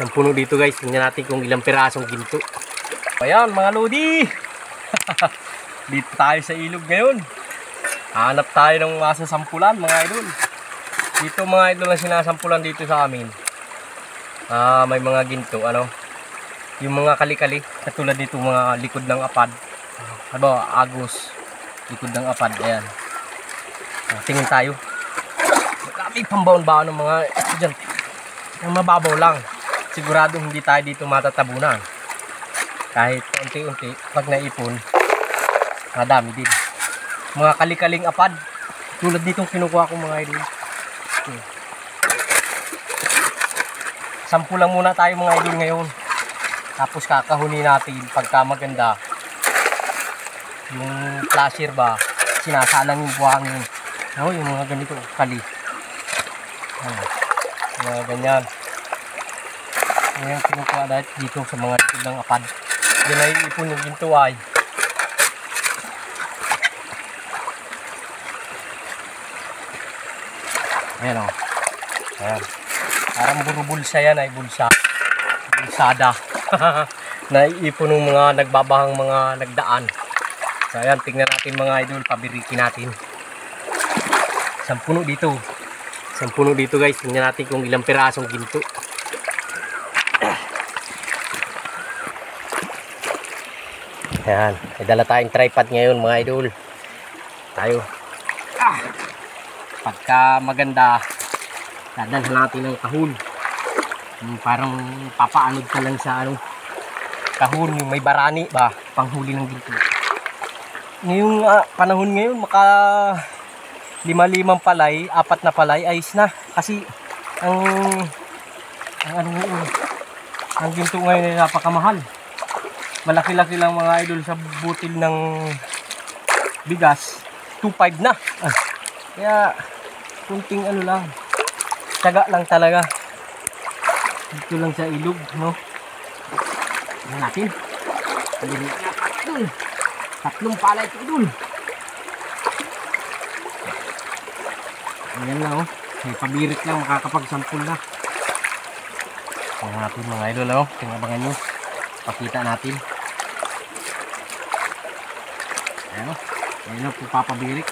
Isang puno dito guys. Tingnan natin kung ilang pirasong ginto. Ayan mga lodi. Dito tayo sa ilog ngayon. Hanap tayo ng masasampulan mga idol. Dito mga idol na sinasampulan dito sa amin. May mga ginto ano. Yung mga kali-kali. Katulad dito mga likod ng apad. Agos. Likod ng apad. Ayan. Tingin tayo. May pambaon-baon ng mga estudyante. Yung mababaw lang. Sigurado hindi tayo dito matatabunan. Kahit unti-unti pag naipon, madami din. Mga kalikaling apad. Tulad ditong kinukuha ko mga idol. Sampu lang muna tayo mga idol ngayon. Tapos kakahunin natin pagka maganda. Yung flasher ba, sinasalang yung buhangin. Yung mga ganito, kali. Mga ganyan. Ngayon kinukuha dahil dito sa mga likod ng apad. Diyan ay ipon yung ginto ay. Ayan o. Ayan. Parang burubulsa yan ay bulsa. Bulsada. Naiipon ng mga nagbabahang mga nagdaan. So ayan, tingnan natin mga idol. Pabirikin natin. Isang puno dito. Isang puno dito guys. Tingnan natin kung ilang pirasong ginto. Ayan, may dala tayong tripod ngayon mga idol. Tayo. Pagka maganda, dadalhan natin ng kahon. Parang papaanod ka lang sa kahon, yung may barani ba, panghuli ng ginto. Ngayong panahon ngayon, maka 5 palay, 4 na palay, ayos na. Kasi ang ginto ngayon ay napakamahal. Malaki-laki lang mga idol sa butil ng bigas. 2.5 na. Kaya kunting lang. Tiyaga lang talaga. Dito lang sa ilog, no? Tingnan natin. Tatlong palay ito idol. Ayan lang may pabirit lang makakapagsampul na. Tingnan natin mga idol tinabangan nyo. Pakita natin. Ayan po papabirik.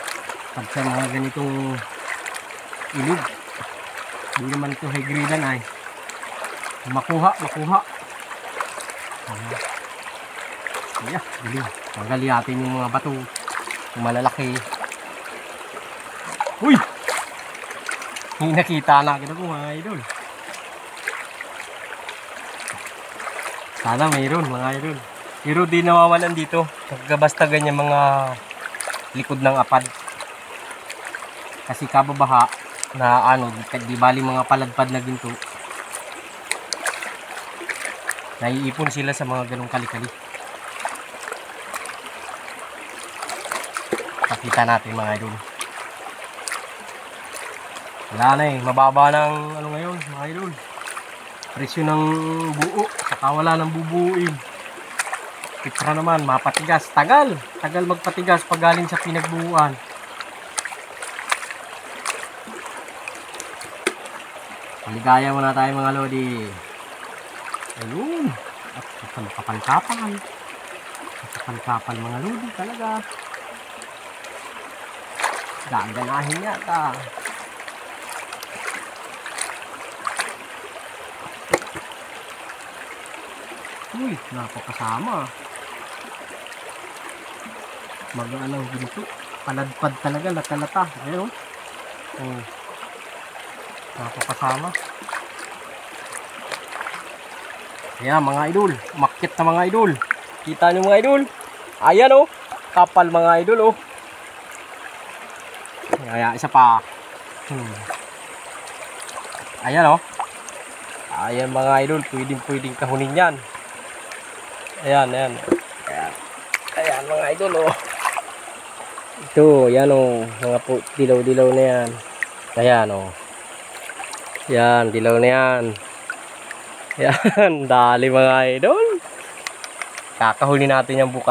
Pag sa mga ganitong ilog. Hindi naman ito high gradean ay. Makuha. Ayan, galing. Tanggali natin yung mga bato. Yung malalaki. Uy! Hindi nakita na kita ko mga idol. Sana mayroon mga idol. Pero di nawawalan dito. Basta ganyan mga likod ng apad. Kasi kababaha na di bali mga paladpad na ginto. Naiipon sila sa mga ganong kali-kali. Pakita natin mga idol. Wala na mababa ng ngayon mga idol. Presyo ng buo, saka wala nang bubuuin. Pitra naman, mapatigas. Tagal magpatigas pag galing sa pinagbuuan. Maligaya muna tayo mga lodi. Ayun. At kapal-kapal. Kapal-kapal mga lodi talaga. Gaganahin yata. Uy, napakasama. Mag-aalaw ginto. Paladpad talaga, lata-lata. Ayun. Napakasama. Ayan mga idol. Makit na mga idol. Kita niyo mga idol. Ayan kapal mga idol Ayan, isa pa. Ayan Ayan mga idol. Pwedeng kahunin yan. Ayan Ayan mga idol Ito, yan mga dilaw-dilaw na yan. Ayan Yan, dilaw na yan. Ayan, dali mga idol. Kakahuli natin yung bukas.